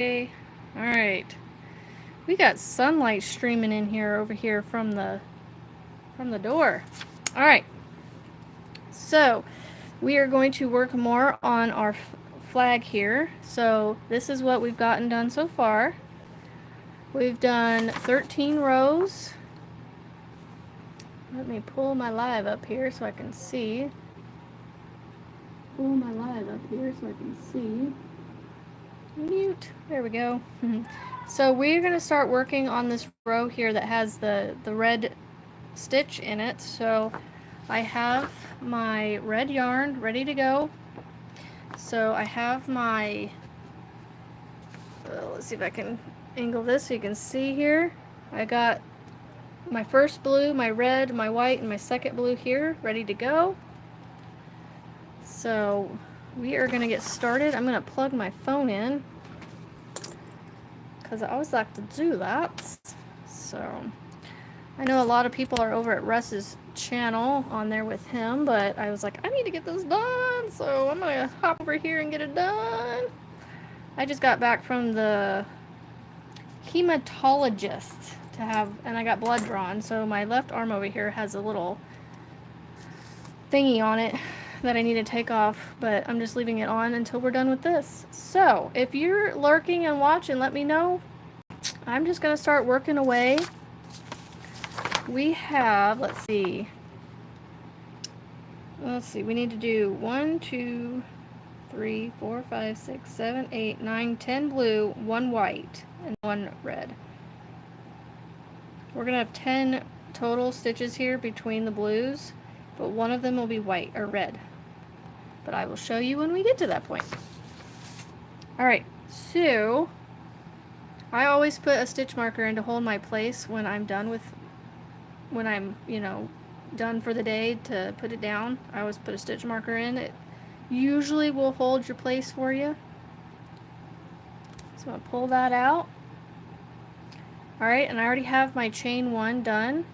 All right. We got sunlight streaming in here over here from the door. All right. So, we are going to work more on our flag here. So, this is what we've gotten done so far. We've done 13 rows. Let me pull my live up here so I can see. Mute. There we go. So we're going to start working on this row here that has the red stitch in it. So I have my red yarn ready to go. So I have my, let's see if I can angle this so you can see here. I got my first blue, my red, my white, and my second blue here ready to go. So we are going to get started. I'm going to plug my phone in because I always like to do that. So I know a lot of people are over at Russ's channel on there with him, but I was like, I need to get this done, so I'm going to hop over here and get it done. I just got back from the hematologist and I got blood drawn, so my left arm over here has a little thingy on it that I need to take off, but I'm just leaving it on until we're done with this. So if you're lurking and watching, let me know. I'm just going to start working away. We have, let's see, we need to do 1, 2, 3, 4, 5, 6, 7, 8, 9, 10 blue, 1 white, and 1 red. We're going to have 10 total stitches here between the blues, but one of them will be white or red. But I will show you when we get to that point. Alright, so I always put a stitch marker in to hold my place when I'm done with, done for the day to put it down. I always put a stitch marker in. It usually will hold your place for you. So I'm going to pull that out. Alright, and I already have my chain 1 done.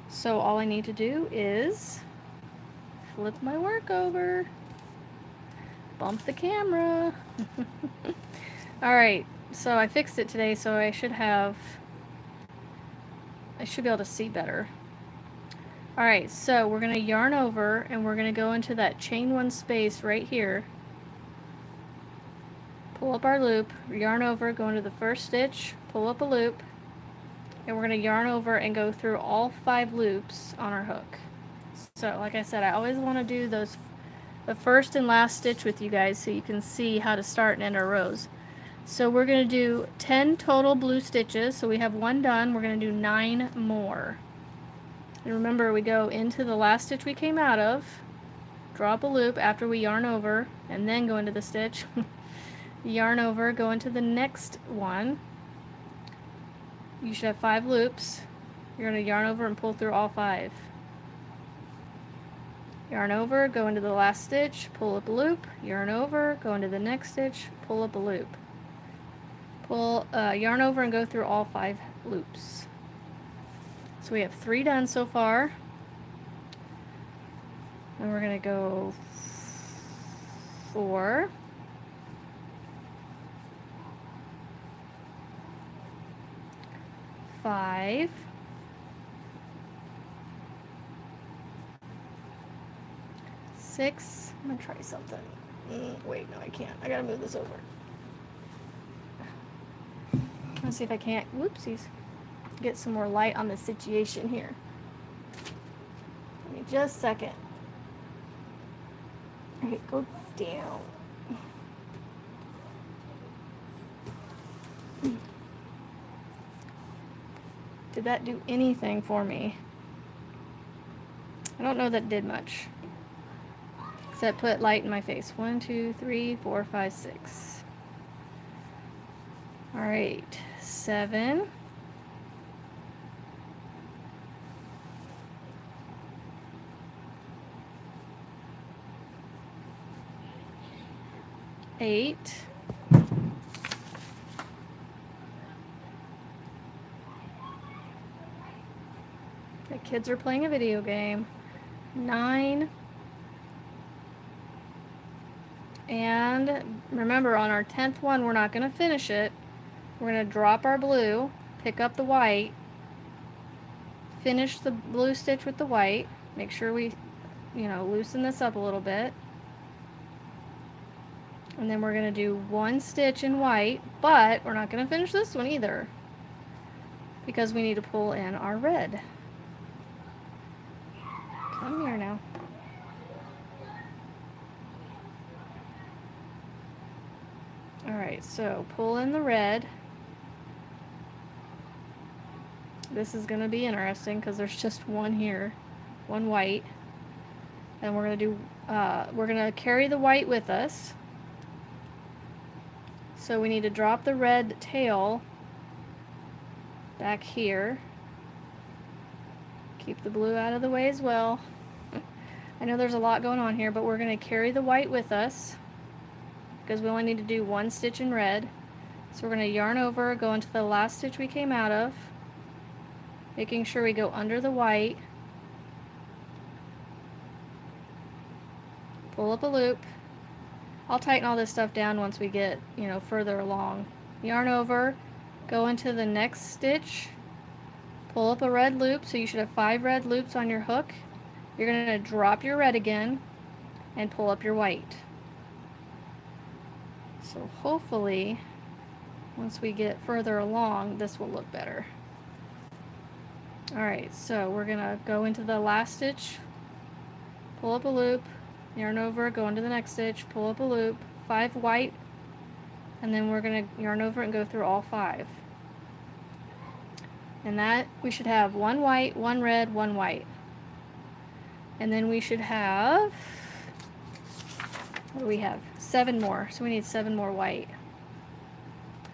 So all I need to do is flip my work over. Bump the camera. Alright, so I fixed it today, so I should be able to see better. Alright, so we're going to yarn over and we're going to go into that chain 1 space right here. Pull up our loop, yarn over, go into the first stitch, pull up a loop, and we're going to yarn over and go through all 5 loops on our hook. So like I said, I always want to do the first and last stitch with you guys so you can see how to start and end our rows. So we're going to do 10 total blue stitches, so we have 1 done. We're going to do 9 more. And remember, we go into the last stitch we came out of, drop a loop after we yarn over, and then go into the stitch. Yarn over, go into the next one. You should have 5 loops. You're going to yarn over and pull through all 5. Yarn over, go into the last stitch, pull up a loop, yarn over, go into the next stitch, pull up a loop. Yarn over and go through all 5 loops. So we have 3 done so far. And we're going to go 4. 5. 6. I'm gonna try something. Wait, no, I can't. I gotta move this over. Let's see if I can't, whoopsies, get some more light on the situation here. Give me just a second. Okay, go down. Did that do anything for me? I don't know that did much. Except put light in my face. 1, 2, 3, 4, 5, 6. Alright, 7. 8. The kids are playing a video game. 9. And remember, on our 10th one, we're not going to finish it. We're going to drop our blue, pick up the white, finish the blue stitch with the white. Make sure we, loosen this up a little bit. And then we're going to do one stitch in white, but we're not going to finish this one either because we need to pull in our red. Come here now. Alright, so pull in the red. This is going to be interesting because there's just one here, one white. And we're going to do, we're going to carry the white with us. So we need to drop the red tail back here. Keep the blue out of the way as well. I know there's a lot going on here, but we're going to carry the white with us because we only need to do one stitch in red. So we're going to yarn over, go into the last stitch we came out of, making sure we go under the white, pull up a loop. I'll tighten all this stuff down once we get, further along. Yarn over, go into the next stitch, pull up a red loop, so you should have 5 red loops on your hook. You're going to drop your red again and pull up your white. So hopefully, once we get further along, this will look better. Alright, so we're going to go into the last stitch, pull up a loop, yarn over, go into the next stitch, pull up a loop, 5 white, and then we're going to yarn over and go through all 5. And that, we should have 1 white, 1 red, 1 white. And then we should have, what do we have? 7 more, so we need 7 more white.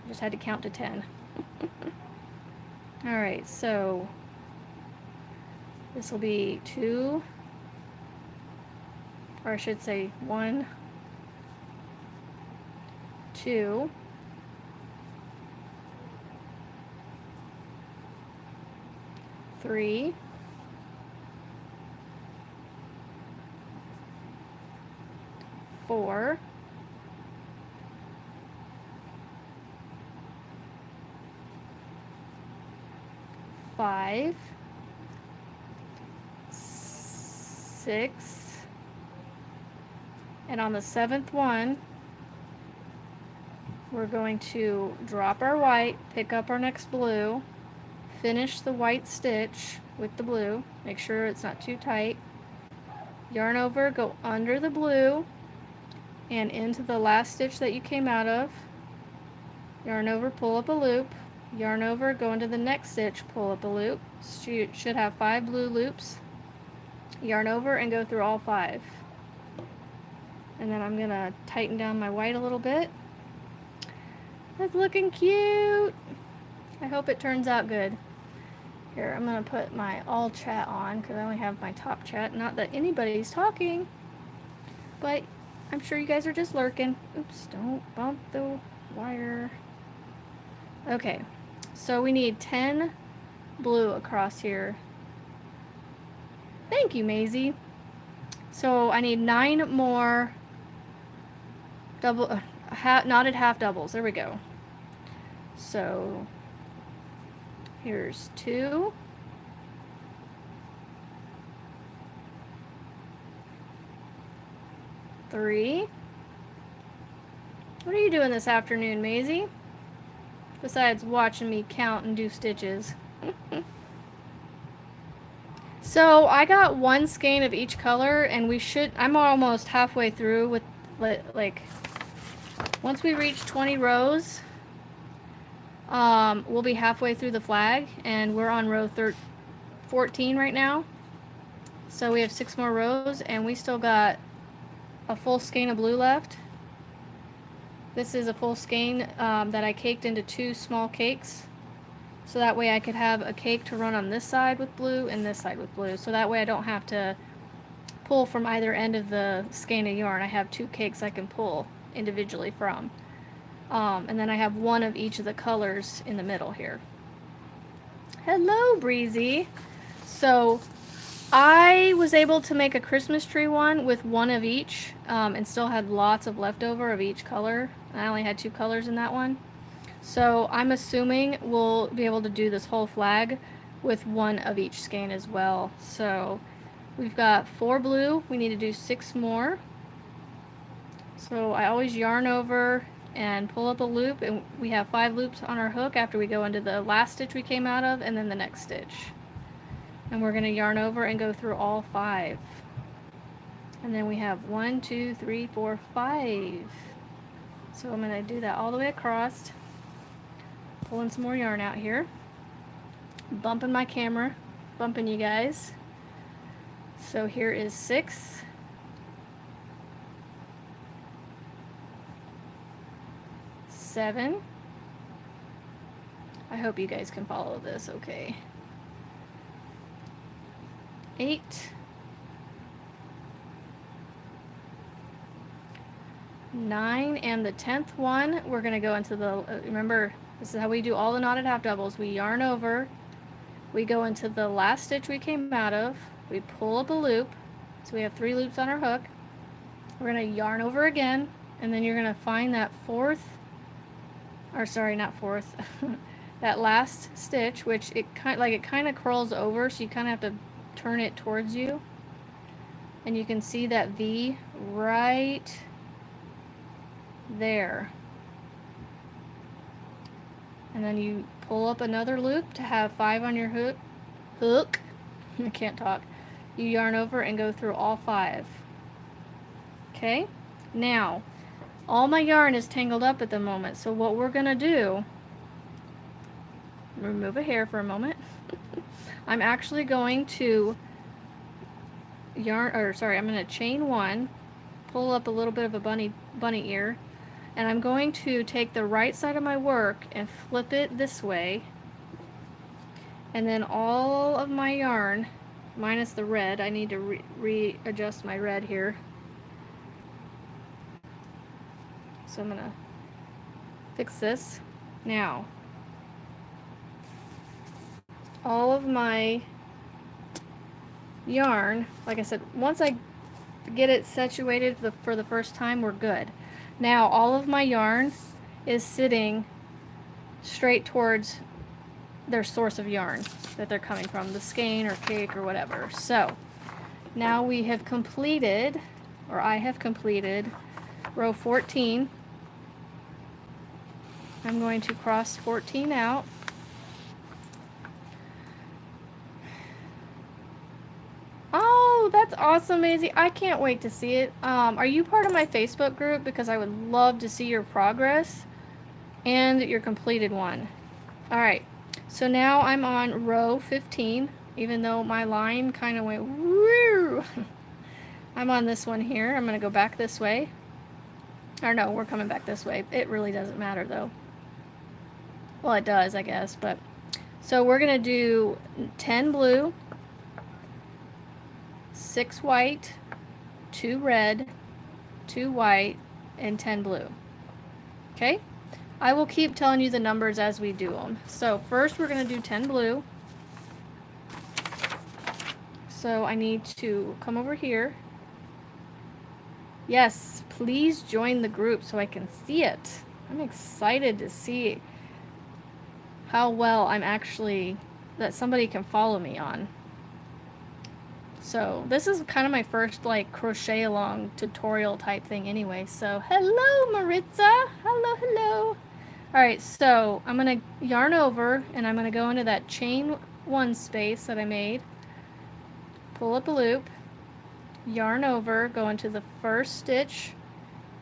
I just had to count to 10. Alright, so this will be 2, or I should say 1, 2, 3, 4, 5, 6, and on the 7th one, we're going to drop our white, pick up our next blue, finish the white stitch with the blue, make sure it's not too tight, yarn over, go under the blue, and into the last stitch that you came out of, yarn over, pull up a loop, yarn over, go into the next stitch, pull up a loop. So you should have 5 blue loops, yarn over and go through all 5. And then I'm gonna tighten down my white a little bit. That's looking cute. I hope it turns out good. Here, I'm gonna put my all chat on because I only have my top chat. Not that anybody's talking, but I'm sure you guys are just lurking. Oops, don't bump the wire. Okay, so we need 10 blue across here. Thank you, Maisie. So I need 9 more double, knotted half doubles. There we go. So here's 2. 3. What are you doing this afternoon, Maisie? Besides watching me count and do stitches. So I got 1 skein of each color, and I'm almost halfway through with, like, once we reach 20 rows, we'll be halfway through the flag, and we're on row 14 right now. So we have 6 more rows, and we still got a full skein of blue left. This is a full skein that I caked into 2 small cakes. So that way I could have a cake to run on this side with blue and this side with blue. So that way I don't have to pull from either end of the skein of yarn. I have 2 cakes I can pull individually from. And then I have 1 of each of the colors in the middle here. Hello, Breezy. So I was able to make a Christmas tree one with one of each, and still had lots of leftover of each color. I only had 2 colors in that one. So I'm assuming we'll be able to do this whole flag with one of each skein as well. So we've got 4 blue, we need to do 6 more. So I always yarn over and pull up a loop, and we have 5 loops on our hook after we go into the last stitch we came out of and then the next stitch. And we're going to yarn over and go through all 5. And then we have 1, 2, 3, 4, 5. So I'm going to do that all the way across. Pulling some more yarn out here. Bumping my camera. Bumping you guys. So here is 6. 7. I hope you guys can follow this okay. 8. 9, and the 10th one, we're going to go into the, remember, this is how we do all the knotted half doubles. We yarn over, we go into the last stitch we came out of, we pull up a loop, so we have 3 loops on our hook. We're going to yarn over again, and then you're going to find that 4th, or sorry, not 4th, that last stitch, which it kind of curls over, so you kind of have to turn it towards you. And you can see that V right there. And then you pull up another loop to have 5 on your hook. I can't talk. You yarn over and go through all 5. Okay? Now, all my yarn is tangled up at the moment, so what we're going to do, remove a hair for a moment. I'm actually going to I'm going to chain 1, pull up a little bit of a bunny ear, and I'm going to take the right side of my work and flip it this way, and then all of my yarn, minus the red, I need to readjust my red here. So I'm going to fix this. Now, all of my yarn, like I said, once I get it situated for the first time, we're good. Now all of my yarn is sitting straight towards their source of yarn that they're coming from, the skein or cake or whatever. So now we have completed, or I have completed, row 14. I'm going to cross 14 out. Oh, that's awesome, Maisie. I can't wait to see it. Are you part of my Facebook group? Because I would love to see your progress and your completed one. Alright, so now I'm on row 15, even though my line kind of went woo. I'm on this one here. I'm going to go back this way. Or no, we're coming back this way. It really doesn't matter though. Well, it does, I guess, but so we're going to do 10 blue, 6 white, 2 red, 2 white, and 10 blue. Okay? I will keep telling you the numbers as we do them. So first we're going to do 10 blue. So I need to come over here. Yes, please join the group so I can see it. I'm excited to see how well I'm actually, that somebody can follow me on. So this is kind of my first like crochet along tutorial type thing anyway. So hello Maritza, hello. Alright, so I'm going to yarn over and I'm going to go into that chain 1 space that I made, pull up a loop, yarn over, go into the first stitch,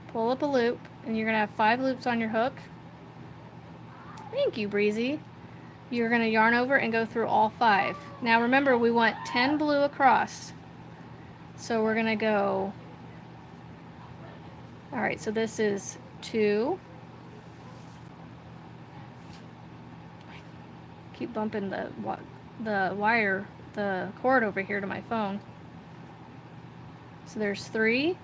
pull up a loop, and you're going to have 5 loops on your hook. Thank you, Breezy. You're going to yarn over and go through all 5. Now remember, we want 10 blue across. So we're going to go, alright, so this is 2. Keep bumping the wire, the cord over here to my phone. So there's 3.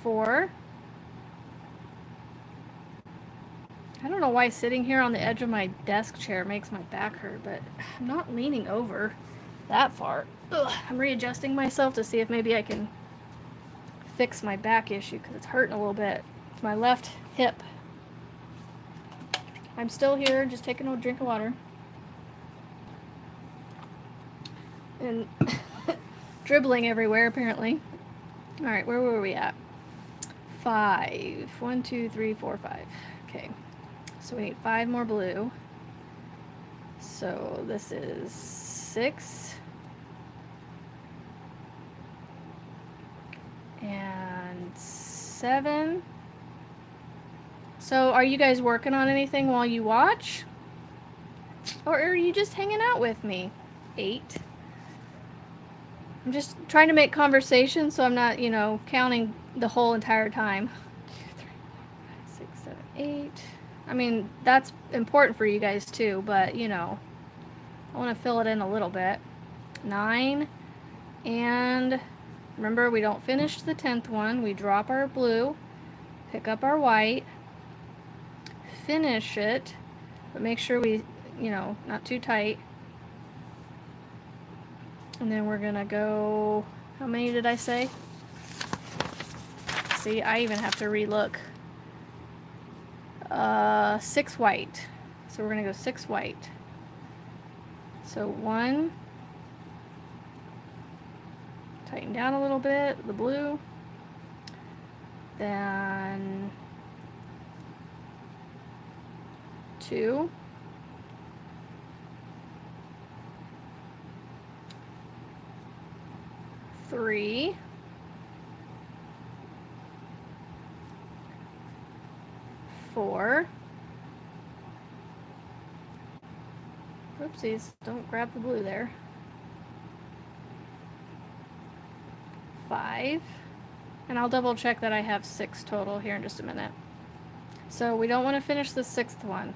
4. I don't know why sitting here on the edge of my desk chair makes my back hurt, but I'm not leaning over that far. Ugh, I'm readjusting myself to see if maybe I can fix my back issue because it's hurting a little bit. It's my left hip. I'm still here, just taking a drink of water. And dribbling everywhere, apparently. Alright, where were we at? 5. 1, 2, 3, 4, 5. Okay. So we need 5 more blue. So this is 6. And 7. So are you guys working on anything while you watch? Or are you just hanging out with me? 8. I'm just trying to make conversation so I'm not, counting the whole entire time. 2, 3, 4, 5, 6, 7, 8. I mean, that's important for you guys too, but, I want to fill it in a little bit. 9. And remember, we don't finish the 10th one. We drop our blue, pick up our white, finish it, but make sure we, not too tight. And then we're going to go, how many did I say? See, I even have to relook. 6 white. So we're going to go 6 white. So 1, tighten down a little bit, the blue. Then 2. 3. 4. Oopsies, don't grab the blue there. 5. And I'll double check that I have 6 total here in just a minute. So we don't want to finish the 6th one.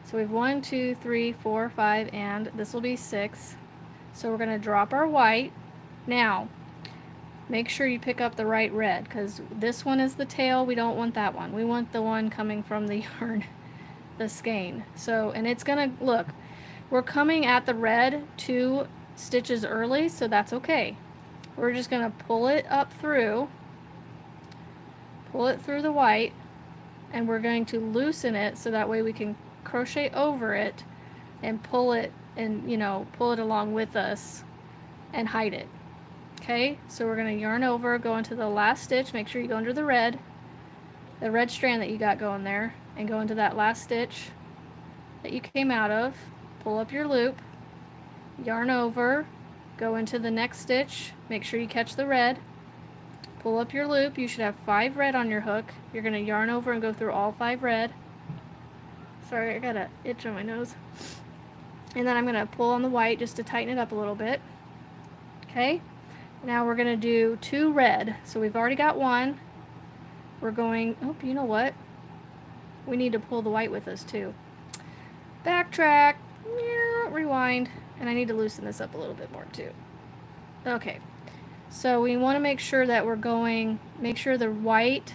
So we have 1, 2, 3, 4, 5, and this will be 6. So we're going to drop our white. Now, make sure you pick up the right red, because this one is the tail. We don't want that one. We want the one coming from the yarn, the skein. So, and it's going to, look, we're coming at the red 2 stitches early, so that's okay. We're just going to pull it up through, pull it through the white, and we're going to loosen it so that way we can crochet over it and pull it and, pull it along with us and hide it. Okay, so we're going to yarn over, go into the last stitch, make sure you go under the red strand that you got going there, and go into that last stitch that you came out of, pull up your loop, yarn over, go into the next stitch, make sure you catch the red, pull up your loop, you should have 5 red on your hook, you're going to yarn over and go through all 5 red. Sorry, I got an itch on my nose. And then I'm going to pull on the white just to tighten it up a little bit. Okay, now we're going to do 2 red. So we've already got 1. We're going, oh, you know what? We need to pull the white with us too. Backtrack, rewind, and I need to loosen this up a little bit more too. Okay, so we want to make sure that we're going, make sure the white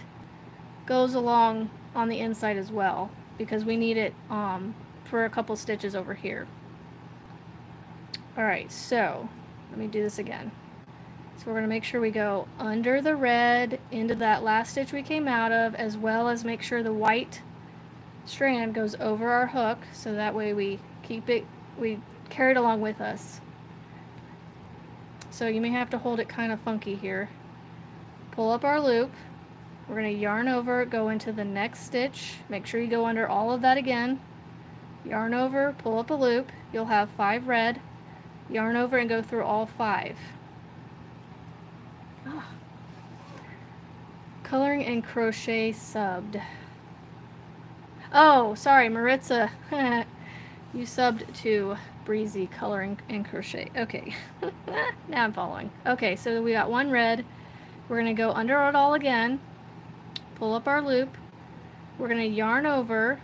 goes along on the inside as well, because we need it for a couple stitches over here. Alright, so let me do this again. So we're going to make sure we go under the red into that last stitch we came out of, as well as make sure the white strand goes over our hook, so that way we keep it, we carry it along with us. So you may have to hold it kind of funky here. Pull up our loop. We're going to yarn over, go into the next stitch. Make sure you go under all of that again. Yarn over, pull up a loop. You'll have 5 red. Yarn over and go through all 5. Oh. Coloring and crochet subbed. Oh, sorry, Maritza. You subbed to Breezy Coloring and Crochet. Okay. Now I'm following. Okay, so we got 1 red. We're going to go under it all again. Pull up our loop. We're going to yarn over,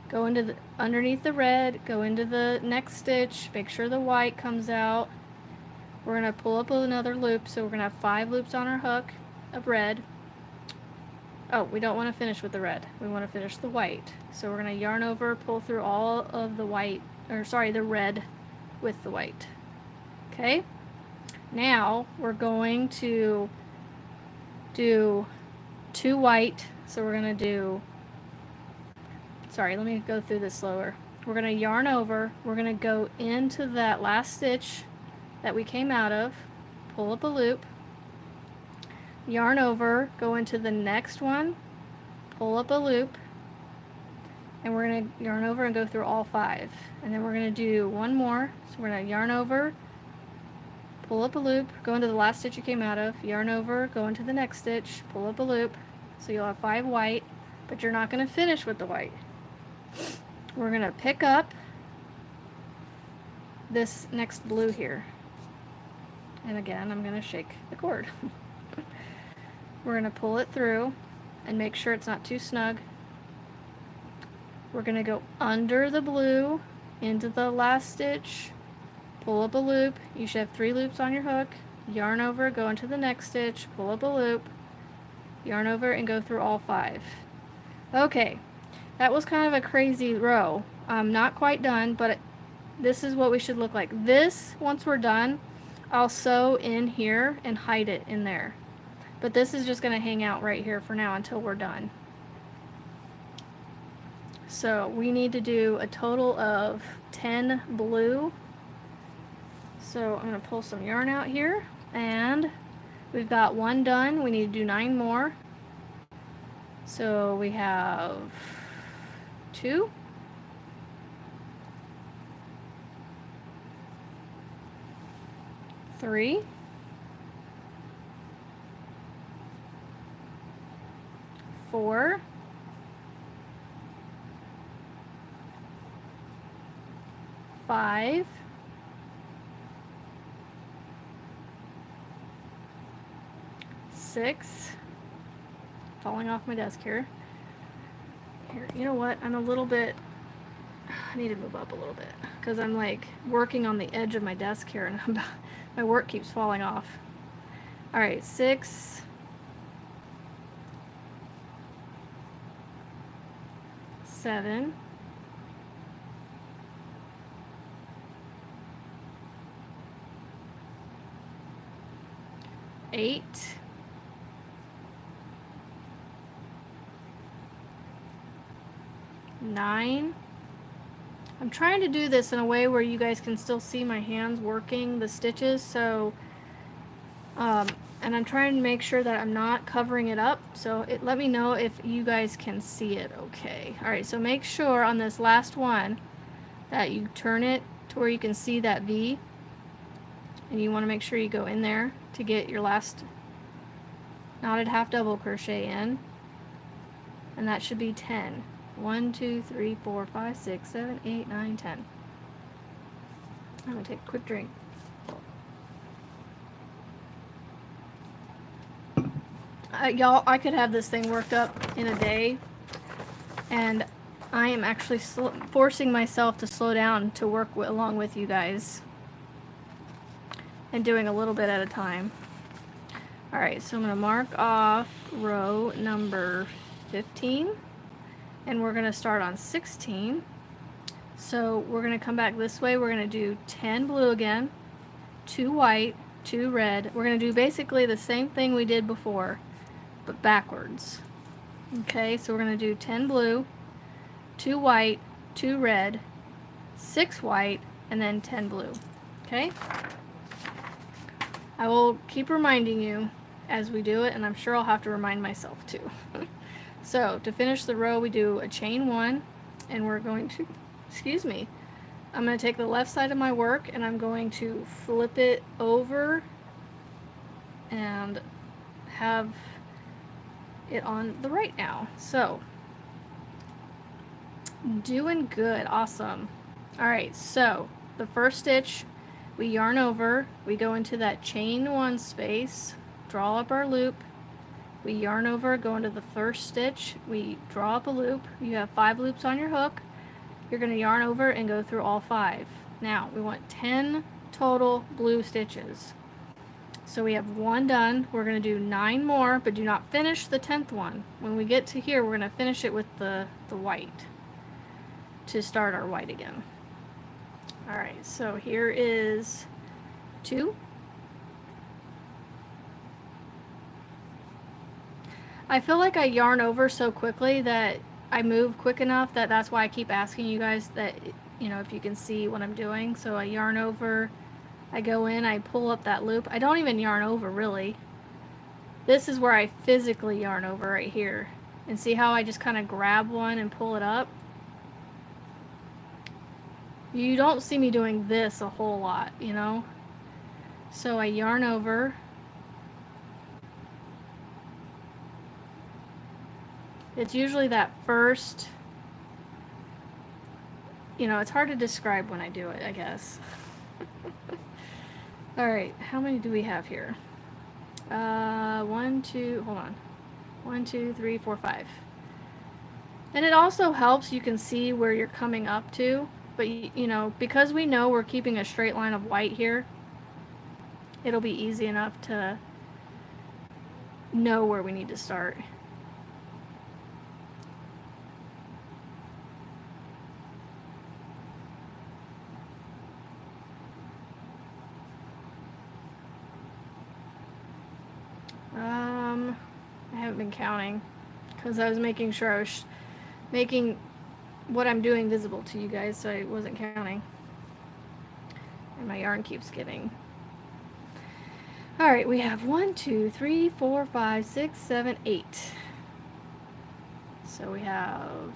go into the underneath the red, go into the next stitch, make sure the white comes out. We're going to pull up another loop, so we're going to have 5 loops on our hook of red. Oh, we don't want to finish with the red. We want to finish the white. So we're going to yarn over, pull through all of the white, or sorry, the red with the white. Okay? Now we're going to do 2 white. So we're going to do, sorry, let me go through this slower. We're going to yarn over. We're going to go into that last stitch that we came out of, pull up a loop, yarn over, go into the next one, pull up a loop, and we're going to yarn over and go through all 5. And then we're going to do one more. So we're going to yarn over, pull up a loop, go into the last stitch you came out of, yarn over, go into the next stitch, pull up a loop. So you'll have 5 white, but you're not going to finish with the white. We're going to pick up this next blue here. And again, I'm going to shake the cord. We're going to pull it through and make sure it's not too snug. We're going to go under the blue into the last stitch, pull up a loop. You should have 3 loops on your hook. Yarn over, go into the next stitch, pull up a loop, yarn over, and go through all 5. Okay, that was kind of a crazy row. I'm not quite done, but this is what we should look like. This, once we're done, I'll sew in here and hide it in there. But this is just going to hang out right here for now until we're done. So we need to do a total of 10 blue. So I'm going to pull some yarn out here, and we've got 1 done. We need to do 9 more. So we have 2. 3. 4. 5. 6. Falling off my desk here. Here, you know what? I'm a little bit, I need to move up a little bit because I'm like working on the edge of my desk here and my work keeps falling off. All right, 6. 7. 8. 9. I'm trying to do this in a way where you guys can still see my hands working the stitches, so and I'm trying to make sure that I'm not covering it up, so let me know if you guys can see it okay. Alright, so make sure on this last one that you turn it to where you can see that V, and you want to make sure you go in there to get your last knotted half double crochet in, and that should be 10. 1, 2, 3, 4, 5, 6, 7, 8, 9, 10. I'm gonna take a quick drink. Y'all, I could have this thing worked up in a day, and I am actually forcing myself to slow down to work along with you guys and doing a little bit at a time. Alright, so I'm going to mark off row number 15, and we're going to start on 16. So we're going to come back this way. We're going to do 10 blue again, 2 white, 2 red. We're going to do basically the same thing we did before, but backwards. Okay, so we're going to do 10 blue, 2 white, 2 red, 6 white, and then 10 blue. Okay? I will keep reminding you as we do it, and I'm sure I'll have to remind myself too. So to finish the row, we do a chain 1, and we're going to, I'm going to take the left side of my work and I'm going to flip it over and have it on the right now. So doing good, awesome. Alright, so the first stitch, we yarn over, we go into that chain 1 space, draw up our loop, we yarn over, go into the first stitch, we draw up a loop. You have 5 loops on your hook. You're going to yarn over and go through all 5. Now we want 10 total blue stitches. So we have 1 done. We're going to do 9 more, but do not finish the 10th one. When we get to here, we're going to finish it with the white to start our white again. Alright, so here is 2. I feel like I yarn over so quickly that I move quick enough that that's why I keep asking you guys that, you know, if you can see what I'm doing. So I yarn over, I go in, I pull up that loop. I don't even yarn over really. This is where I physically yarn over right here. And see how I just kind of grab one and pull it up? You don't see me doing this a whole lot, you know? So I yarn over. It's usually that first, you know, it's hard to describe when I do it, I guess. Alright, how many do we have here? 1, 2, hold on. 1, 2, 3, 4, 5. And it also helps, you can see where you're coming up to, but you know, because we know we're keeping a straight line of white here, it'll be easy enough to know where we need to start. I haven't been counting because I was making sure I was making what I'm doing visible to you guys, so I wasn't counting. And my yarn keeps getting. Alright, we have 1, 2, 3, 4, 5, 6, 7, 8. So we have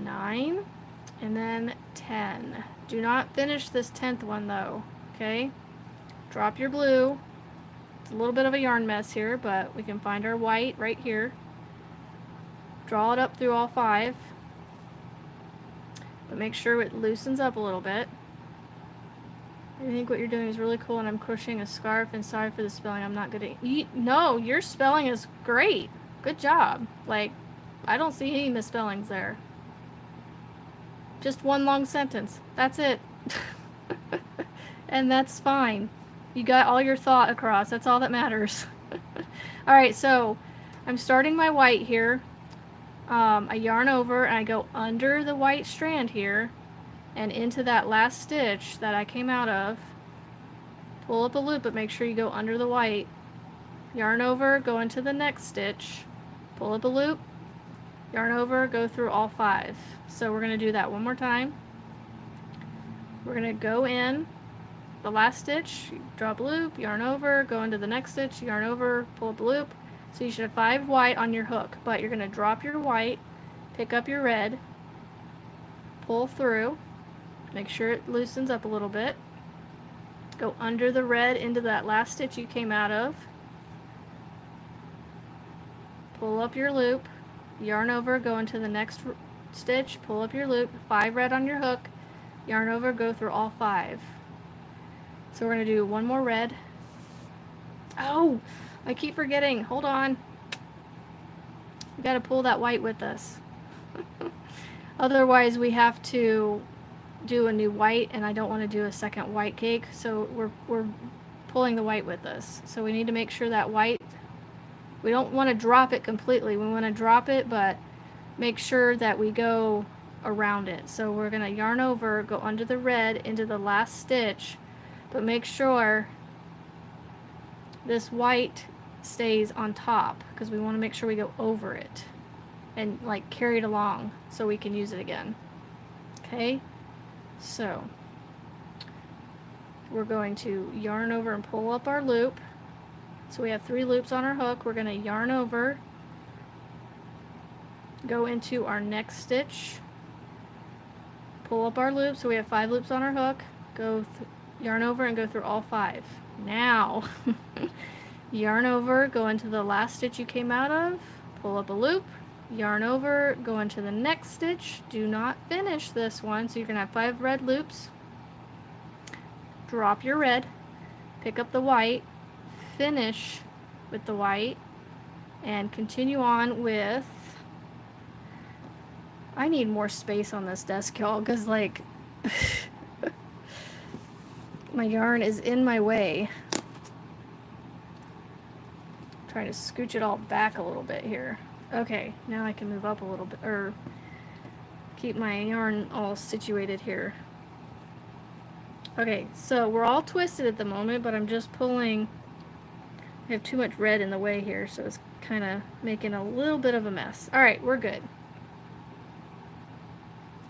9 and then 10. Do not finish this 10th one though, okay? Drop your blue. It's a little bit of a yarn mess here, but we can find our white right here. Draw it up through all 5. But make sure it loosens up a little bit. I think what you're doing is really cool, and I'm crocheting a scarf, and sorry for the spelling, I'm not good at... No, your spelling is great. Good job. Like, I don't see any misspellings there. Just one long sentence. That's it. And that's fine. You got all your thought across. That's all that matters. Alright, so I'm starting my white here. I yarn over and I go under the white strand here and into that last stitch that I came out of. Pull up a loop, but make sure you go under the white. Yarn over, go into the next stitch. Pull up a loop, yarn over, go through all 5. So we're going to do that one more time. We're going to go in the last stitch, drop a loop, yarn over, go into the next stitch, yarn over, pull up a loop. So you should have 5 white on your hook, but you're going to drop your white, pick up your red, pull through, make sure it loosens up a little bit, go under the red into that last stitch you came out of, pull up your loop, yarn over, go into the next stitch, pull up your loop, 5 red on your hook, yarn over, go through all 5. So we're going to do one more red. Oh, I keep forgetting. Hold on. We got to pull that white with us. Otherwise, we have to do a new white, and I don't want to do a second white cake, so we're pulling the white with us. So we need to make sure that white, we don't want to drop it completely. We want to drop it, but make sure that we go around it. So we're going to yarn over, go under the red into the last stitch, but make sure this white stays on top because we want to make sure we go over it and like carry it along so we can use it again. Okay, so we're going to yarn over and pull up our loop. So we have 3 loops on our hook. We're going to yarn over, go into our next stitch, pull up our loop. So we have 5 loops on our hook, go yarn over and go through all 5. Now yarn over, go into the last stitch you came out of, pull up a loop, yarn over, go into the next stitch. Do not finish this one, so you're going to have 5 red loops. Drop your red, pick up the white, finish with the white, and continue on with... I need more space on this desk, y'all, because like... My yarn is in my way. I'm trying to scooch it all back a little bit here. Okay, now I can move up a little bit, or keep my yarn all situated here. Okay, so we're all twisted at the moment, but I'm just pulling. I have too much red in the way here, so it's kind of making a little bit of a mess. Alright, we're good.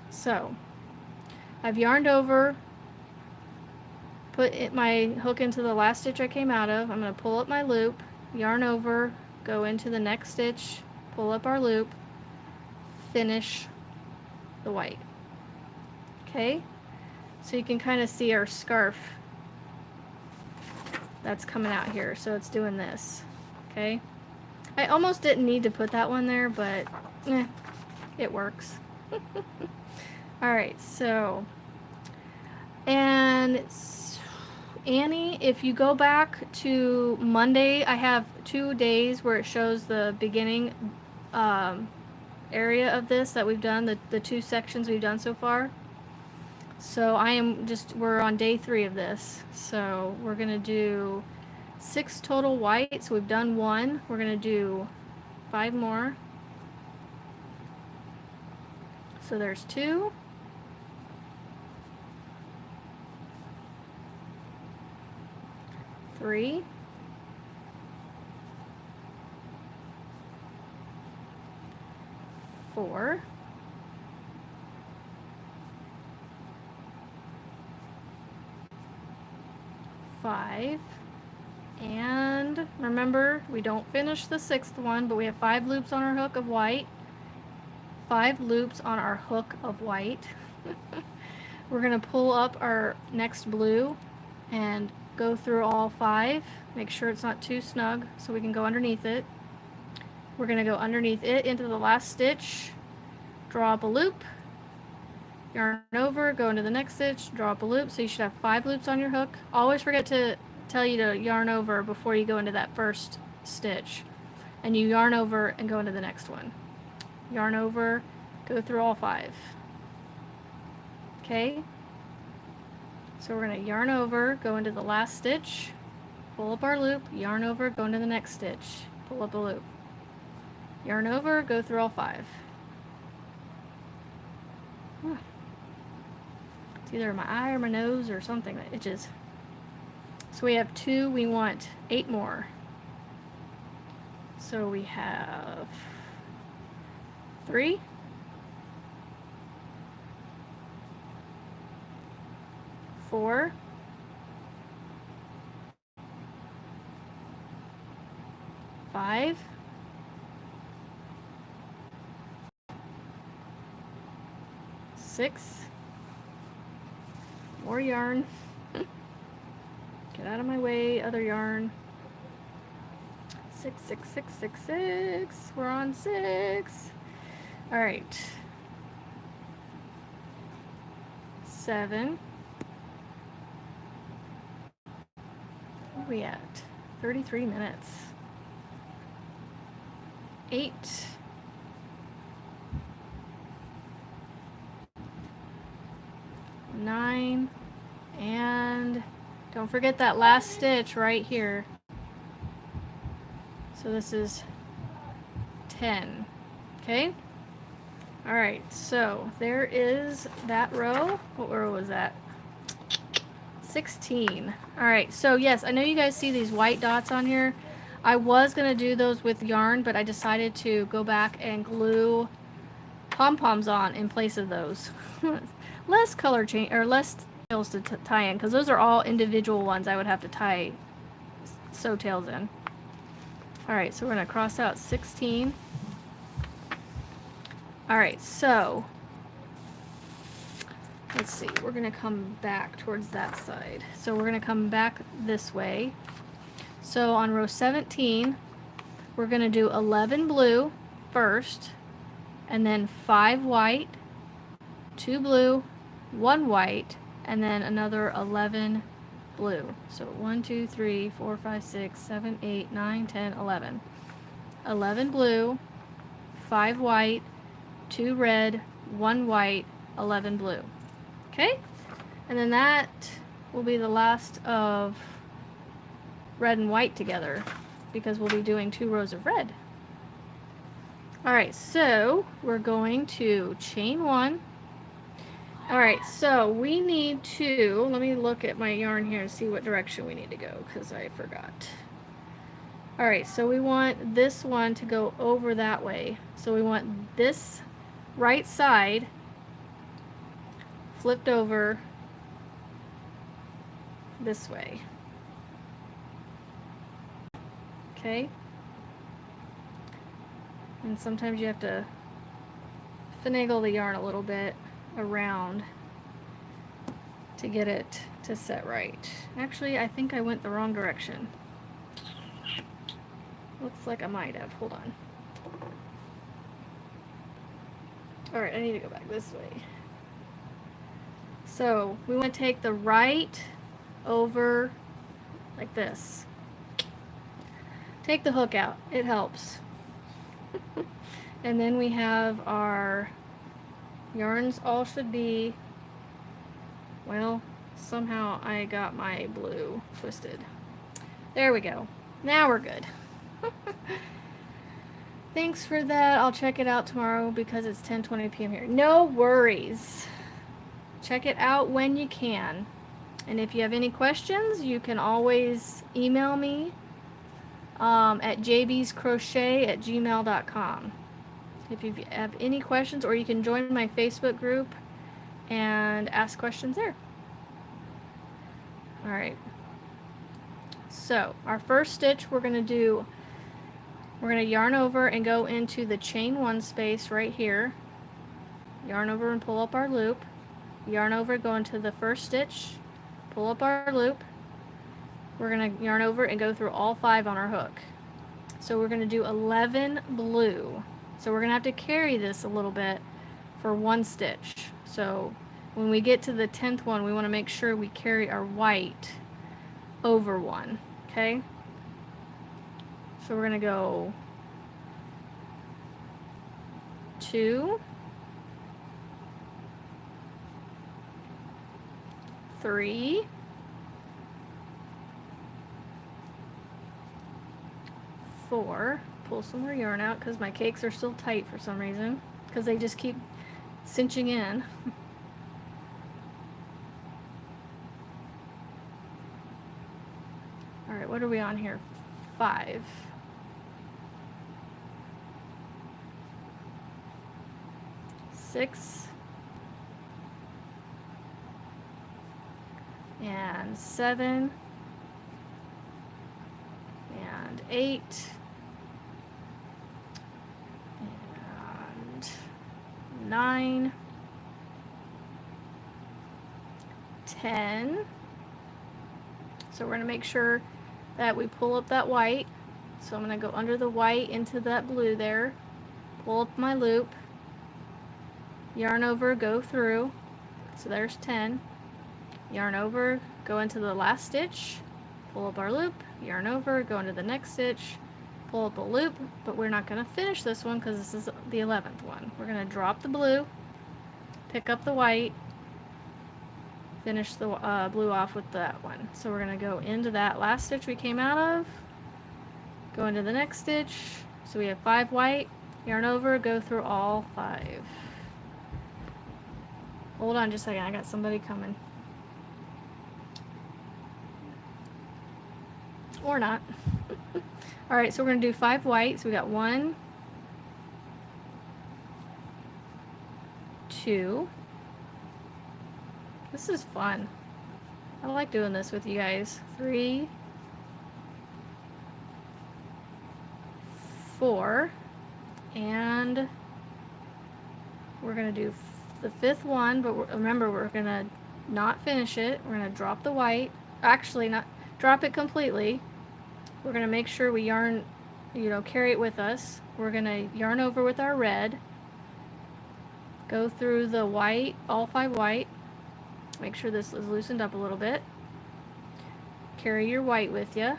So, I've yarned over, put my hook into the last stitch I came out of. I'm going to pull up my loop, yarn over, go into the next stitch, pull up our loop, finish the white. Okay? So you can kind of see our scarf that's coming out here. So it's doing this. Okay? I almost didn't need to put that one there, but it works. Alright, so, and Annie, if you go back to Monday, I have 2 days where it shows the beginning area of this that we've done, the 2 sections we've done so far. So we're on day 3 of this. So we're going to do 6 total white. So we've done 1. We're going to do 5 more. So there's 2. 3. 4. 5. And remember, we don't finish the 6th one, but we have 5 loops on our hook of white. 5 loops on our hook of white. We're going to pull up our next blue and go through all 5. Make sure it's not too snug so we can go underneath it. We're going to go underneath it into the last stitch, draw up a loop, yarn over, go into the next stitch, draw up a loop. So you should have 5 loops on your hook. Always forget to tell you to yarn over before you go into that first stitch. And you yarn over and go into the next one. Yarn over, go through all 5. Okay? So we're going to yarn over, go into the last stitch, pull up our loop, yarn over, go into the next stitch, pull up a loop. Yarn over, go through all 5. It's either my eye or my nose or something that itches. So we have 2, we want 8 more. So we have 3, 4, 5, 6, more yarn. Get out of my way, other yarn. 6, 6, 6, 6, 6. We're on 6. All right. 7. Where are we at? 33 minutes. 8. 9. And don't forget that last stitch right here. So this is 10. Okay? Alright, so there is that row. What row was that? 16. Alright, so yes, I know you guys see these white dots on here. I was going to do those with yarn, but I decided to go back and glue pom-poms on in place of those. Less color change, or less tails to tie in, because those are all individual ones I would have to sew tails in. Alright, so we're going to cross out 16. Alright, so let's see, we're going to come back towards that side. So we're going to come back this way. So on row 17, we're going to do 11 blue first, and then 5 white, 2 blue, 1 white, and then another 11 blue. So 1, 2, 3, 4, 5, 6, 7, 8, 9, 10, 11. 11 blue, 5 white, 2 red, 1 white, 11 blue. Okay? And then that will be the last of red and white together, because we'll be doing 2 rows of red. Alright, so we're going to chain 1. Alright, so we need to, let me look at my yarn here and see what direction we need to go, because I forgot. Alright, so we want this one to go over that way. So we want this right side flipped over this way. Okay? And sometimes you have to finagle the yarn a little bit around to get it to set right. Actually, I think I went the wrong direction. Looks like I might have. Hold on. Alright, I need to go back this way. So, we want to take the right over like this. Take the hook out. It helps. And then we have our yarns all should be, well, somehow I got my blue twisted. There we go. Now we're good. Thanks for that. I'll check it out tomorrow because it's 10:20 p.m. here. No worries. Check it out when you can. And if you have any questions, you can always email me at jbscrochet@gmail.com. If you have any questions, or you can join my Facebook group and ask questions there. Alright. So, our first stitch we're going to yarn over and go into the chain 1 space right here. Yarn over and pull up our loop. Yarn over, go into the first stitch, pull up our loop. We're going to yarn over and go through all 5 on our hook. So we're going to do 11 blue. So we're going to have to carry this a little bit for 1 stitch. So when we get to the 10th one, we want to make sure we carry our white over 1. Okay? So we're going to go 2, 3, 4, pull some more yarn out because my cakes are still tight for some reason, because they just keep cinching in. Alright, what are we on here? 5. 6. And 7. And 8. And 9. 10. So we're going to make sure that we pull up that white. So I'm going to go under the white into that blue there, pull up my loop, yarn over, go through. So there's 10. Yarn over, go into the last stitch, pull up our loop, yarn over, go into the next stitch, pull up a loop, but we're not going to finish this one because this is the 11th one. We're going to drop the blue, pick up the white, finish the blue off with that one. So we're going to go into that last stitch we came out of, go into the next stitch. So we have 5 white, yarn over, go through all 5. Hold on just a second, I got somebody coming. Or not. Alright, so we're going to do 5 white. So we got 1, 2. This is fun. I like doing this with you guys. 3, 4, and we're going to do the 5th one, but remember we're going to not finish it. We're going to drop the white. Actually, not drop it completely. We're going to make sure we yarn, carry it with us. We're going to yarn over with our red. Go through the white, all 5 white. Make sure this is loosened up a little bit. Carry your white with you.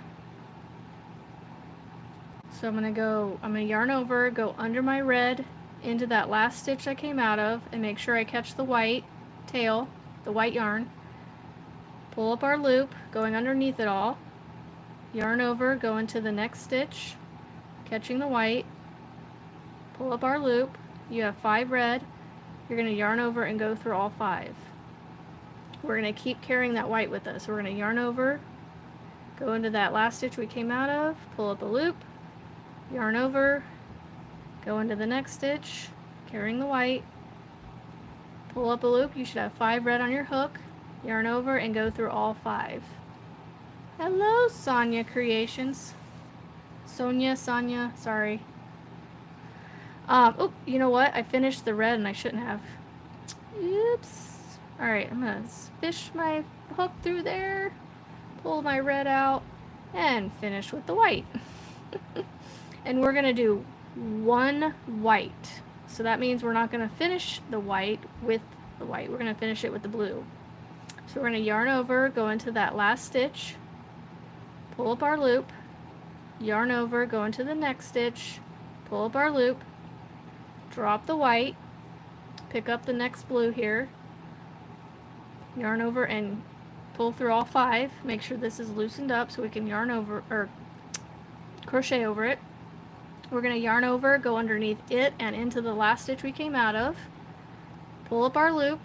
So I'm going to yarn over, go under my red into that last stitch I came out of, and make sure I catch the white tail, the white yarn. pull up our loop, going underneath it all, yarn over, go into the next stitch, catching the white, pull up our loop, you have 5 red, you're going to yarn over and go through all 5. We're going to keep carrying that white with us. We're going to yarn over, go into that last stitch we came out of, pull up a loop, yarn over, go into the next stitch, carrying the white, pull up a loop, you should have 5 red on your hook, yarn over and go through all 5. Hello, Sonia Creations. Sonia, sorry. Oh, you know what? I finished the red and I shouldn't have. Oops. Alright, I'm gonna fish my hook through there, pull my red out, and finish with the white. And we're gonna do 1 white. So that means we're not gonna finish the white with the white. We're gonna finish it with the blue. So we're gonna yarn over, go into that last stitch, pull up our loop, yarn over, go into the next stitch, pull up our loop, drop the white, pick up the next blue here, yarn over and pull through all 5. Make sure this is loosened up so we can yarn over or crochet over it. We're going to yarn over, go underneath it and into the last stitch we came out of, pull up our loop,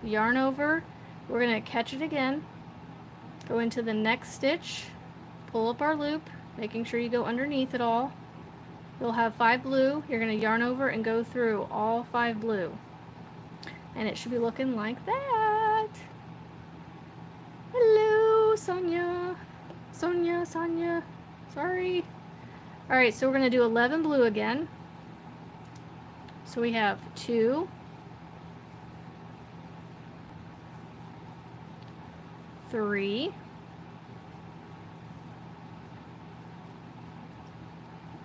yarn over, we're going to catch it again, go into the next stitch, pull up our loop, making sure you go underneath it all. You'll have 5 blue, you're going to yarn over and go through all 5 blue. And it should be looking like that. Hello, Sonia. Sonia, sorry. Alright, so we're going to do 11 blue again. So we have 2, 3,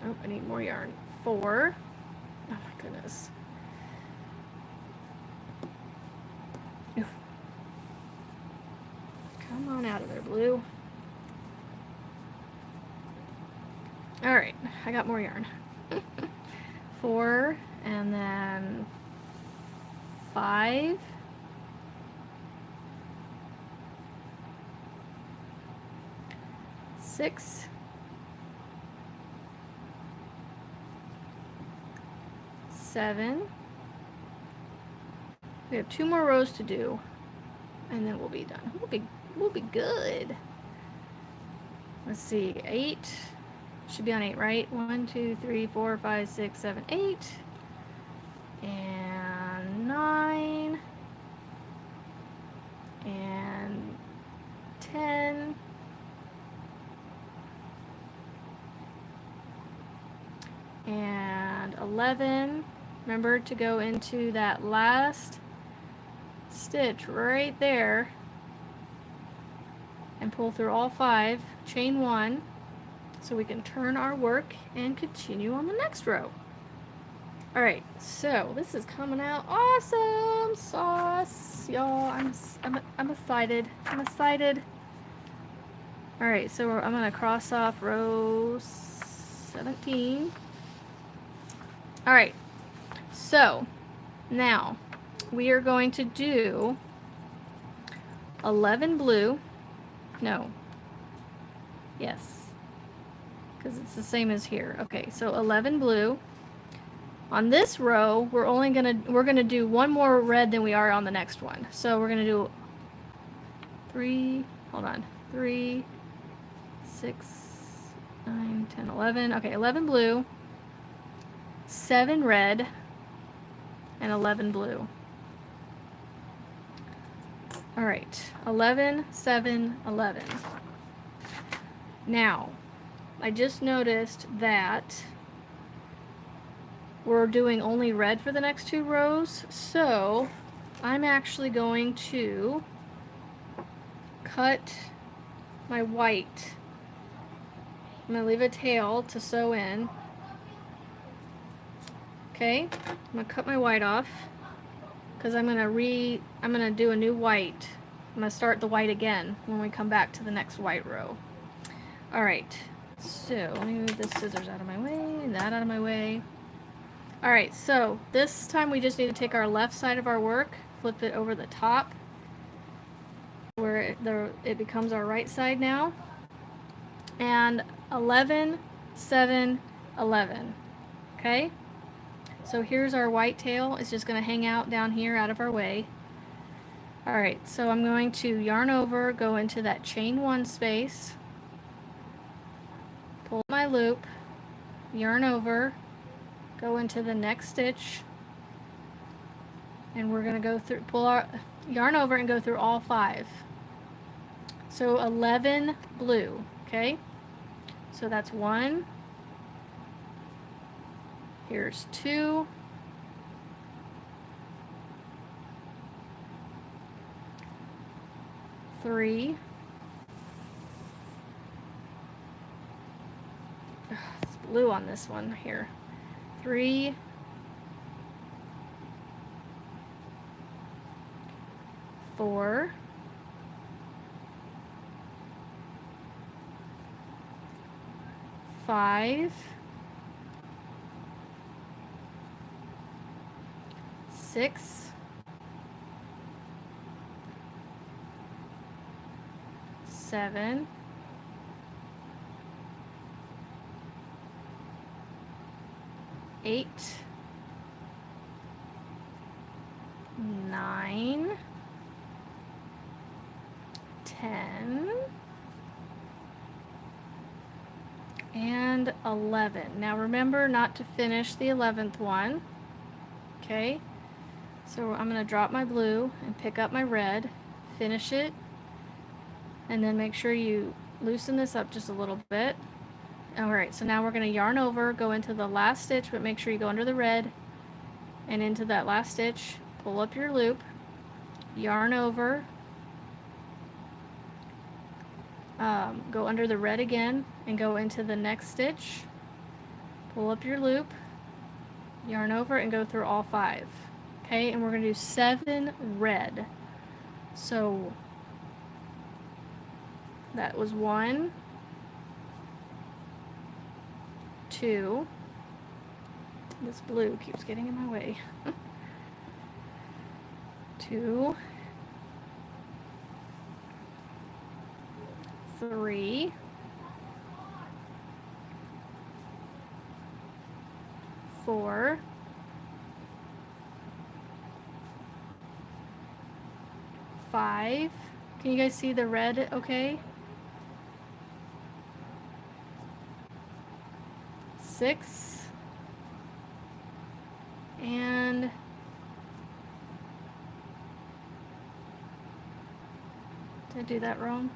oh, I need more yarn, 4, oh my goodness, oof. Come on out of there, blue. Alright, I got more yarn. 4, and then 5, 6, 7. We have 2 more rows to do, and then we'll be done. We'll be good. Let's see, 8. Should be on 8, right? 1, 2, 3, 4, 5, 6, 7, 8. And 9. And 10. And 11. Remember to go into that last stitch right there and pull through all 5, chain 1, so we can turn our work and continue on the next row. Alright, so this is coming out awesome sauce, y'all. I'm excited. Alright, so I'm gonna cross off row 17. Alright, so now we are going to do 11 blue. No. Yes. Because it's the same as here. Okay, so 11 blue. On this row, we're gonna do 1 more red than we are on the next one. So we're gonna do 3, 6, 9, 10, 11. Okay, 11 blue, 7 red, and 11 blue. All right, 11, 7, 11. Now, I just noticed that we're doing only red for the next 2 rows, so I'm actually going to cut my white. I'm gonna leave a tail to sew in. Okay, I'm gonna cut my white off because I'm gonna do a new white. I'm gonna start the white again when we come back to the next white row. All right, so let me move the scissors out of my way and that out of my way. All right, so this time we just need to take our left side of our work, flip it over the top, where it becomes our right side now. And 11, 7, 11. Okay? So here's our white tail. It's just going to hang out down here out of our way. Alright, so I'm going to yarn over, go into that chain 1 space, pull my loop, yarn over, go into the next stitch, and we're going to go through, yarn over and go through all 5. So 11 blue, okay? So that's 1, here's 2, 3, it's blue on this one here, 3, 4, 5, 6, 7, 8, 9, 10, and 11. Now remember not to finish the 11th one. Okay, so I'm going to drop my blue and pick up my red, finish it, and then make sure you loosen this up just a little bit. Alright, so now we're going to yarn over, go into the last stitch, but make sure you go under the red and into that last stitch, pull up your loop, yarn over, go under the red again and go into the next stitch, pull up your loop, yarn over, and go through all 5. Okay, and we're going to do 7 red. So that was 1, 2, this blue keeps getting in my way, 2, 3, 4, 5, can you guys see the red okay? 6, and did I do that wrong?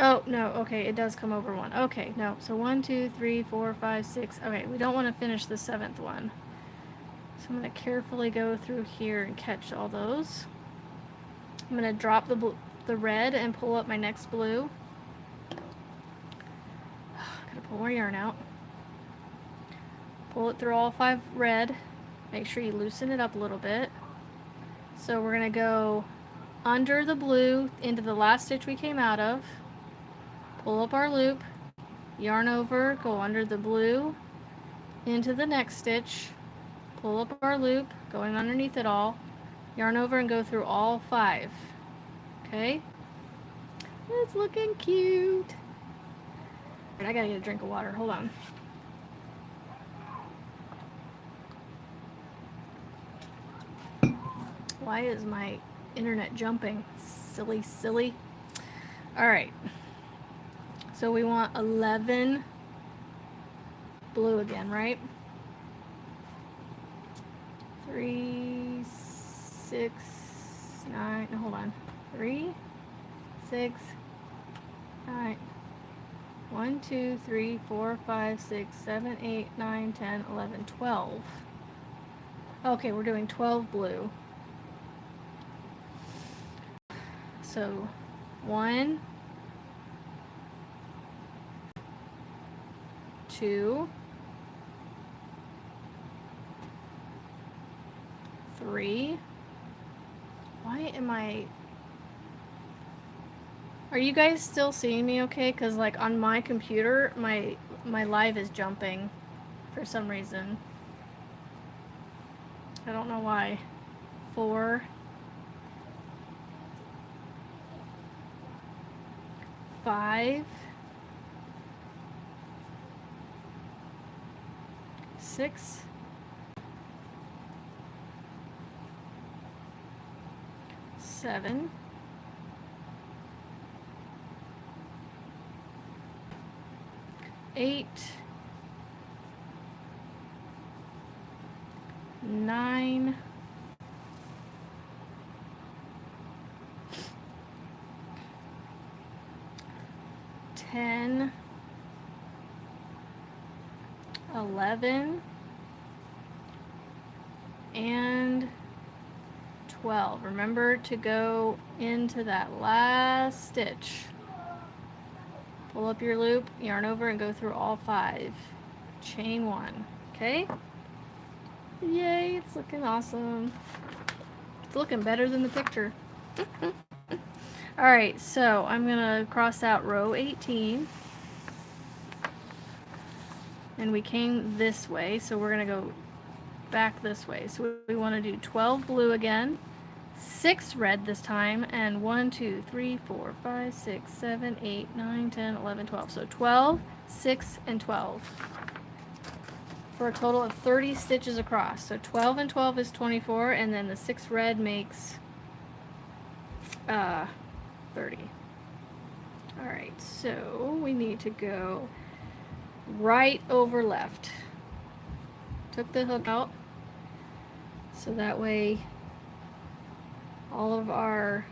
Oh, no, okay, it does come over 1. Okay, no, so 1, 2, 3, 4, 5, 6. Okay, we don't want to finish the 7th one. So I'm going to carefully go through here and catch all those. I'm going to drop the red and pull up my next blue. Gotta pull more yarn out. Pull it through all 5 red. Make sure you loosen it up a little bit. So we're going to go under the blue into the last stitch we came out of. Pull up our loop, yarn over, go under the blue into the next stitch, pull up our loop, going underneath it all, yarn over and go through all 5. Okay? It's looking cute. I gotta get a drink of water. Hold on. Why is my internet jumping? Silly, silly. Alright. So we want 11 blue again, right? 3, 6, 9, no, hold on. 3, 6, 9, 1, 2, 3, 4, 5, 6, 7, 8, 9, 10, 11, 12. Okay, we're doing 12 blue. So 1, 2, 3. Why am I... Are you guys still seeing me okay? Because like on my computer, my live is jumping for some reason. I don't know why. 4, 5, 6, 7, 8, 9, 10, 11, and 12. Remember to go into that last stitch. Pull up your loop, yarn over, and go through all 5. Chain 1. Okay? Yay, it's looking awesome. It's looking better than the picture. Alright, so I'm going to cross out row 18. And we came this way, so we're going to go back this way. So we want to do 12 blue again, 6 red this time, and 1, 2, 3, 4, 5, 6, 7, 8, 9, 10, 11, 12. So 12, 6, and 12. For a total of 30 stitches across. So 12 and 12 is 24, and then the 6 red makes 30. Alright, so we need to go right over left. Took the hook out, so that way all of our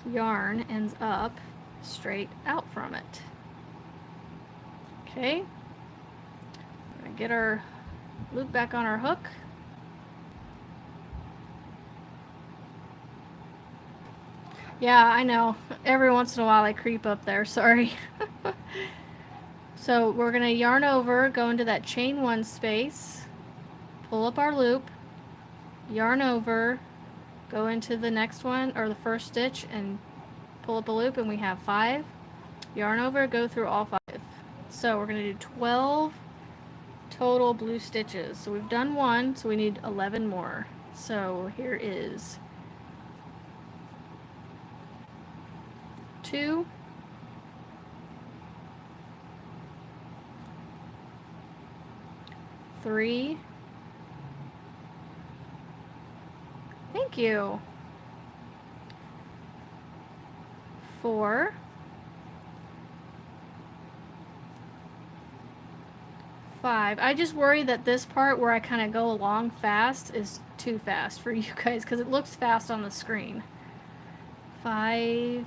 yarn ends up straight out from it. Okay, we're gonna get our loop back on our hook. Yeah, I know. Every once in a while I creep up there, sorry. So we're going to yarn over, go into that chain 1 space, pull up our loop, yarn over, go into the next one, or the first stitch, and pull up a loop, and we have 5. Yarn over, go through all 5. So we're going to do 12 total blue stitches. So we've done 1, so we need 11 more. So here is 2, 3, thank you, 4, 5. I just worry that this part where I kind of go along fast is too fast for you guys because it looks fast on the screen. 5,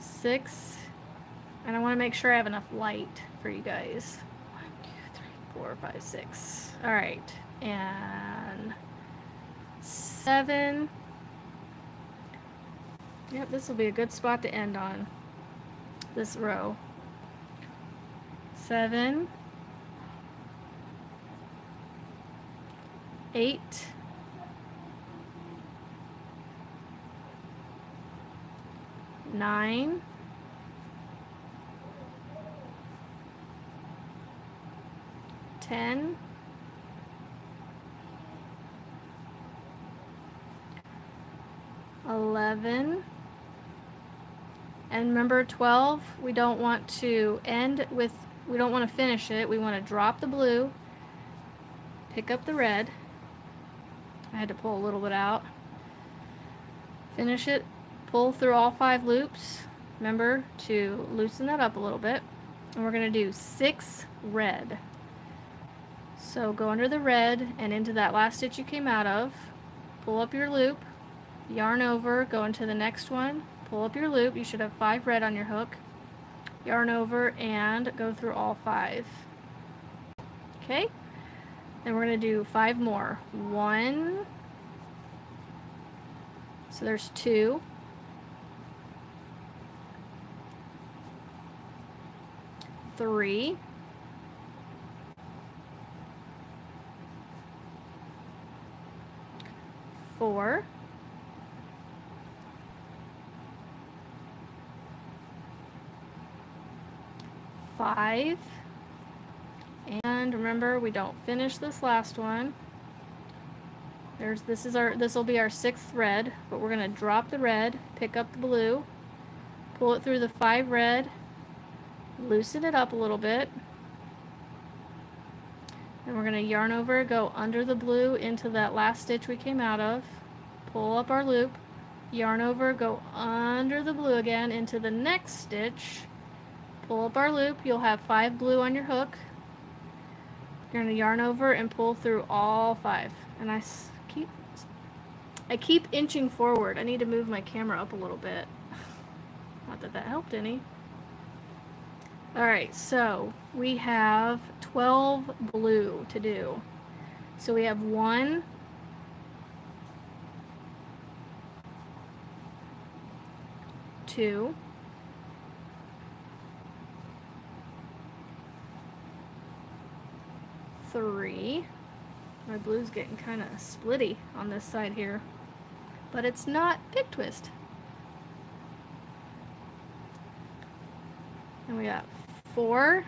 6, and I want to make sure I have enough light for you guys. 1, 2, 3, 4, 5, 6. All right, and 7. Yep, this will be a good spot to end on this row. 7, 8, 9, 10, 11, and remember 12, we don't want to end with, we don't want to finish it, we want to drop the blue, pick up the red. I had to pull a little bit out. Finish it, pull through all 5 loops. Remember to loosen that up a little bit. And we're going to do 6 red. So go under the red and into that last stitch you came out of. Pull up your loop, yarn over, go into the next one, pull up your loop. You should have 5 red on your hook. Yarn over and go through all 5. Okay? Then we're going to do 5 more. 1, so there's 2, 3, 4, 5, And remember, we don't finish this last one. This will be our 6th red, but we're going to drop the red, pick up the blue, pull it through the 5 red, loosen it up a little bit, and we're going to yarn over, go under the blue into that last stitch we came out of, pull up our loop, yarn over, go under the blue again into the next stitch, pull up our loop. You'll have 5 blue on your hook. You're going to yarn over and pull through all 5. And I keep inching forward. I need to move my camera up a little bit. Not that that helped any. Alright, so we have 12 blue to do. So we have 1, 2, 3. My blue's getting kind of splitty on this side here, but it's not pig twist. And we got 4,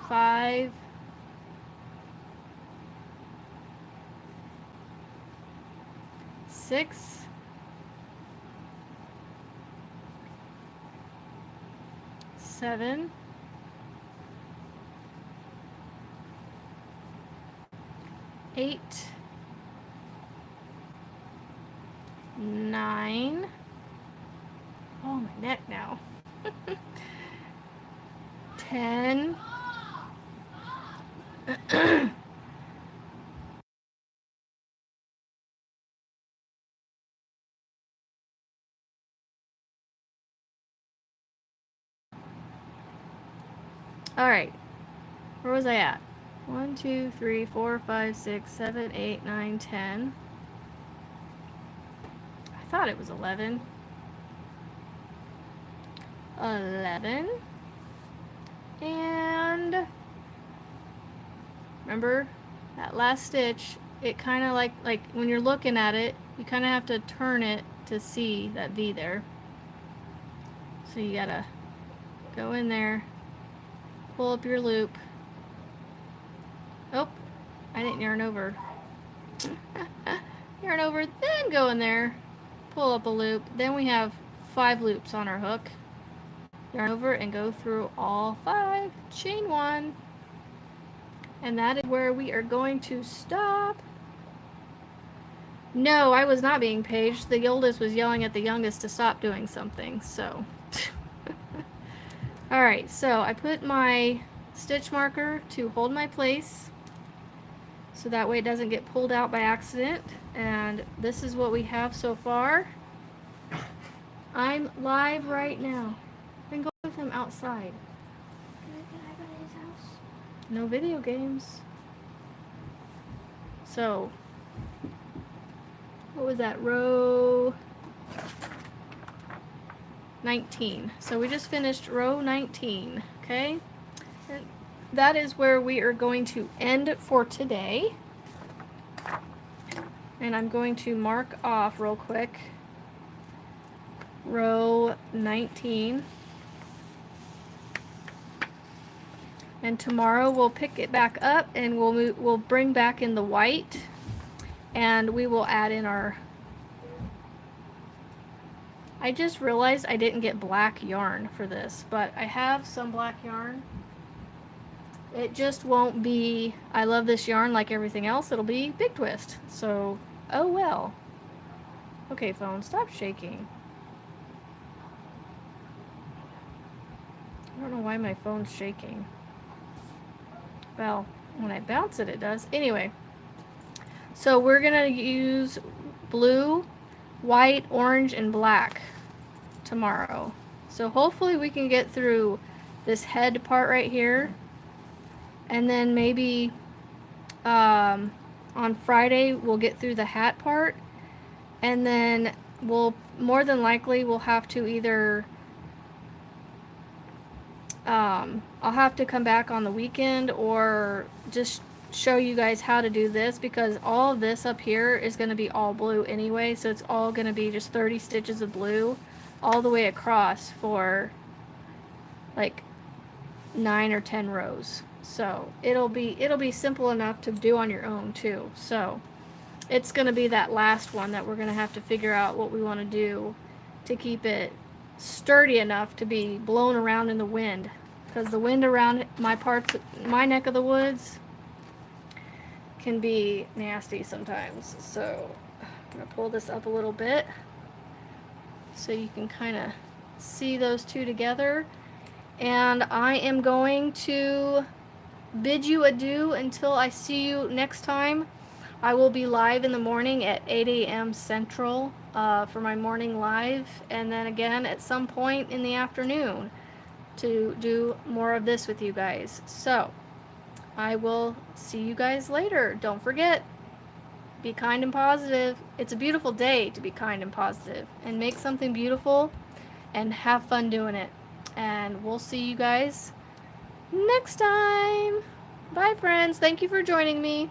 5, 6, 7, 8, 9. Oh, my neck now. 10. Alright, where was I at? 1, 2, 3, 4, 5, 6, 7, 8, 9, 10. I thought it was 11. 11. And remember that last stitch, it kind of like when you're looking at it, you kind of have to turn it to see that V there. So you gotta go in there, pull up your loop. Oh, I didn't yarn over. Yarn over, then go in there, pull up a loop. Then we have 5 loops on our hook. Yarn over and go through all 5. Chain 1. And that is where we are going to stop. No, I was not being paged. The oldest was yelling at the youngest to stop doing something, so. Alright, so I put my stitch marker to hold my place, so that way it doesn't get pulled out by accident. And this is what we have so far. I'm live right now. Then go with him outside. Can I go to his house? No video games. So, what was that? Row 19. So we just finished row 19, okay? And that is where we are going to end for today. And I'm going to mark off real quick row 19. And tomorrow we'll pick it back up and we'll bring back in the white, and we will add in our. I just realized I didn't get black yarn for this, but I have some black yarn. It just won't be, I love this yarn like everything else, it'll be Big Twist. So, oh well. Okay, phone, stop shaking. I don't know why my phone's shaking. Well, when I bounce it, it does. Anyway, so we're gonna use blue, white, orange, and black tomorrow. So hopefully we can get through this head part right here, and then maybe on Friday we'll get through the hat part, and then we'll more than likely we'll have to either I'll have to come back on the weekend or just show you guys how to do this because all of this up here is going to be all blue anyway, so it's all going to be just 30 stitches of blue all the way across for like 9 or 10 rows. So it'll be simple enough to do on your own too. So it's going to be that last one that we're going to have to figure out what we want to do to keep it sturdy enough to be blown around in the wind, because the wind around my neck of the woods can be nasty sometimes. So I'm going to pull this up a little bit so you can kind of see those two together. And I am going to bid you adieu until I see you next time. I will be live in the morning at 8 a.m. Central for my morning live, and then again at some point in the afternoon to do more of this with you guys. So I will see you guys later. Don't forget, be kind and positive. It's a beautiful day to be kind and positive, and make something beautiful and have fun doing it. And we'll see you guys next time. Bye, friends. Thank you for joining me.